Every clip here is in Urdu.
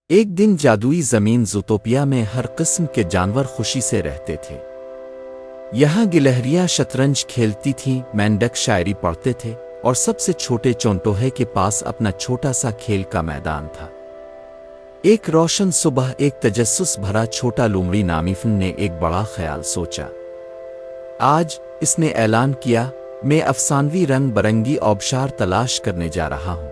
ایک دن جادوئی زمین زوتوپیا میں ہر قسم کے جانور خوشی سے رہتے تھے۔ یہاں گلہریاں شطرنج کھیلتی تھیں، مینڈک شاعری پڑھتے تھے، اور سب سے چھوٹے چونٹوہے کے پاس اپنا چھوٹا سا کھیل کا میدان تھا۔ ایک روشن صبح ایک تجسس بھرا چھوٹا لومڑی نامی فن نے ایک بڑا خیال سوچا۔ آج اس نے اعلان کیا، میں افسانوی رنگ برنگی آبشار تلاش کرنے جا رہا ہوں۔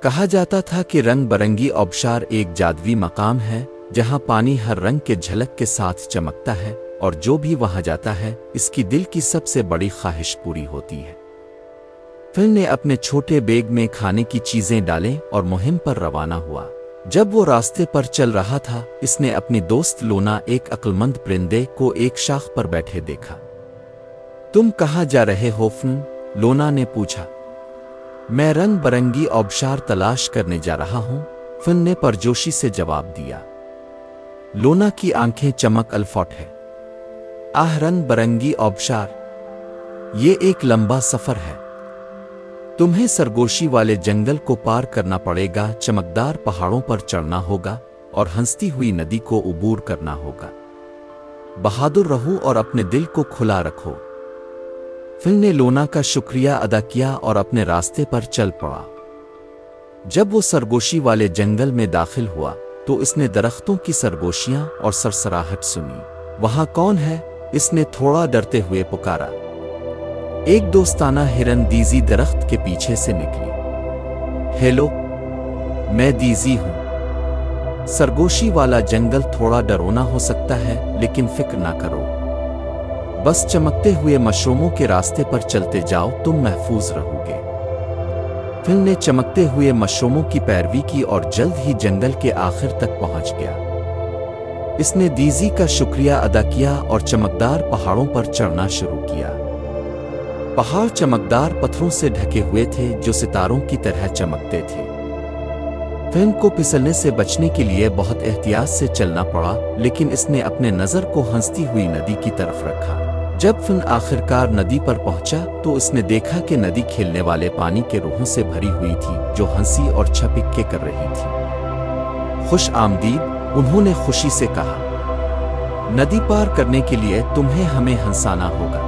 کہا جاتا تھا کہ رنگ برنگی آبشار ایک جادوئی مقام ہے جہاں پانی ہر رنگ کے جھلک کے ساتھ چمکتا ہے، اور جو بھی وہاں جاتا ہے اس کی دل کی سب سے بڑی خواہش پوری ہوتی ہے۔ فن نے اپنے چھوٹے بیگ میں کھانے کی چیزیں ڈالیں اور مہم پر روانہ ہوا۔ جب وہ راستے پر چل رہا تھا، اس نے اپنی دوست لونا، ایک عقلمند پرندے کو ایک شاخ پر بیٹھے دیکھا۔ تم کہاں جا رہے ہو فن؟ لونا نے پوچھا۔ میں رنگ برنگی آبشار تلاش کرنے جا رہا ہوں، فن نے پرجوشی سے جواب دیا۔ لونا کی آنکھیں چمک الفاٹ ہے۔ آہ، رنگ برنگی آبشار! یہ ایک لمبا سفر ہے۔ تمہیں سرگوشی والے جنگل کو پار کرنا پڑے گا، چمکدار پہاڑوں پر چڑھنا ہوگا، اور ہنستی ہوئی ندی کو عبور کرنا ہوگا۔ بہادر رہو اور اپنے دل کو کھلا رکھو۔ فن نے لونا کا شکریہ ادا کیا اور اپنے راستے پر چل پڑا۔ جب وہ سرگوشی والے جنگل میں داخل ہوا تو اس نے درختوں کی سرگوشیاں اور سرسراہٹ سنی۔ وہاں کون ہے؟ اس نے تھوڑا ڈرتے ہوئے پکارا۔ ایک دوستانہ ہرن دیزی درخت کے پیچھے سے نکلی۔ ہیلو، میں دیزی ہوں۔ سرگوشی والا جنگل تھوڑا ڈراونا ہو سکتا ہے، لیکن فکر نہ کرو، بس چمکتے ہوئے مشروموں کے راستے پر چلتے جاؤ، تم محفوظ رہو گے۔ فن نے چمکتے ہوئے مشروموں کی پیروی کی اور جلد ہی جنگل کے آخر تک پہنچ گیا۔ اس نے دیزی کا شکریہ ادا کیا اور چمکدار پہاڑوں پر چڑھنا شروع کیا۔ پہاڑ چمکدار پتھروں سے ڈھکے ہوئے تھے جو ستاروں کی طرح چمکتے تھے۔ فن کو پھسلنے سے بچنے کے لیے بہت احتیاط سے چلنا پڑا، لیکن اس نے اپنے نظر کو ہنستی ہوئی ندی کی طرف رکھا۔ جب فن آخرکار ندی پر پہنچا تو اس نے دیکھا کہ ندی کھیلنے والے پانی کے روحوں سے بھری ہوئی تھی جو ہنسی اور چھپک کے کر رہی تھی۔ خوش آمدید، انہوں نے خوشی سے کہا۔ ندی پار کرنے کے لیے تمہیں ہمیں ہنسانا ہوگا۔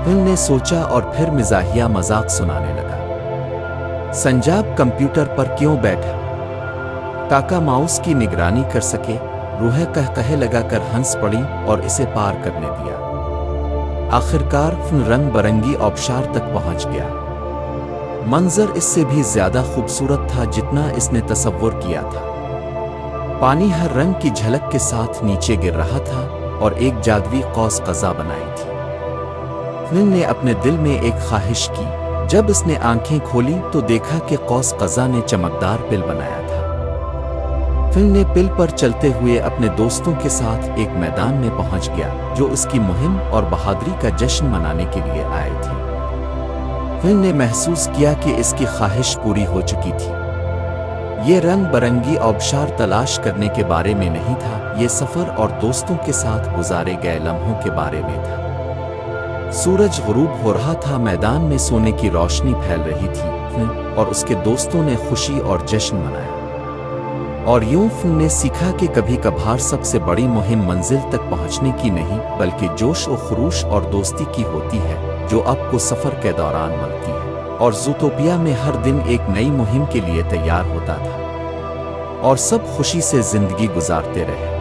فن نے سوچا اور پھر مزاحیہ مذاق سنانے لگا۔ سنجاب کمپیوٹر پر کیوں بیٹھا؟ کاکا ماؤس کی نگرانی کر سکے؟ روحیں قہقہے لگا کر ہنس پڑی اور اسے پار کرنے دیا۔ آخرکار فن رنگ برنگی آبشار تک پہنچ گیا۔ منظر اس سے بھی زیادہ خوبصورت تھا جتنا اس نے تصور کیا تھا۔ پانی ہر رنگ کی جھلک کے ساتھ نیچے گر رہا تھا اور ایک جادوئی قوس قزح بنائی تھی۔ فن نے اپنے دل میں ایک خواہش کی۔ جب اس نے آنکھیں کھولی تو دیکھا کہ قوس قزح نے چمکدار پل بنایا تھا۔ فن نے پل پر چلتے ہوئے اپنے دوستوں کے ساتھ ایک میدان میں پہنچ گیا جو اس کی مہم اور بہادری کا جشن منانے کے لیے آئے تھے۔ فن نے محسوس کیا کہ اس کی خواہش پوری ہو چکی تھی۔ یہ رنگ برنگی آبشار تلاش کرنے کے بارے میں نہیں تھا، یہ سفر اور دوستوں کے ساتھ گزارے گئے لمحوں کے بارے میں تھا۔ سورج غروب ہو رہا تھا، میدان میں سونے کی روشنی پھیل رہی تھی۔ فن اور اس کے دوستوں نے خوشی اور جشن منایا، اور یوں فن نے سیکھا کہ کبھی کبھار سب سے بڑی مہم منزل تک پہنچنے کی نہیں بلکہ جوش و خروش اور دوستی کی ہوتی ہے جو آپ کو سفر کے دوران ملتی ہے۔ اور زوتوپیا میں ہر دن ایک نئی مہم کے لیے تیار ہوتا تھا، اور سب خوشی سے زندگی گزارتے رہے۔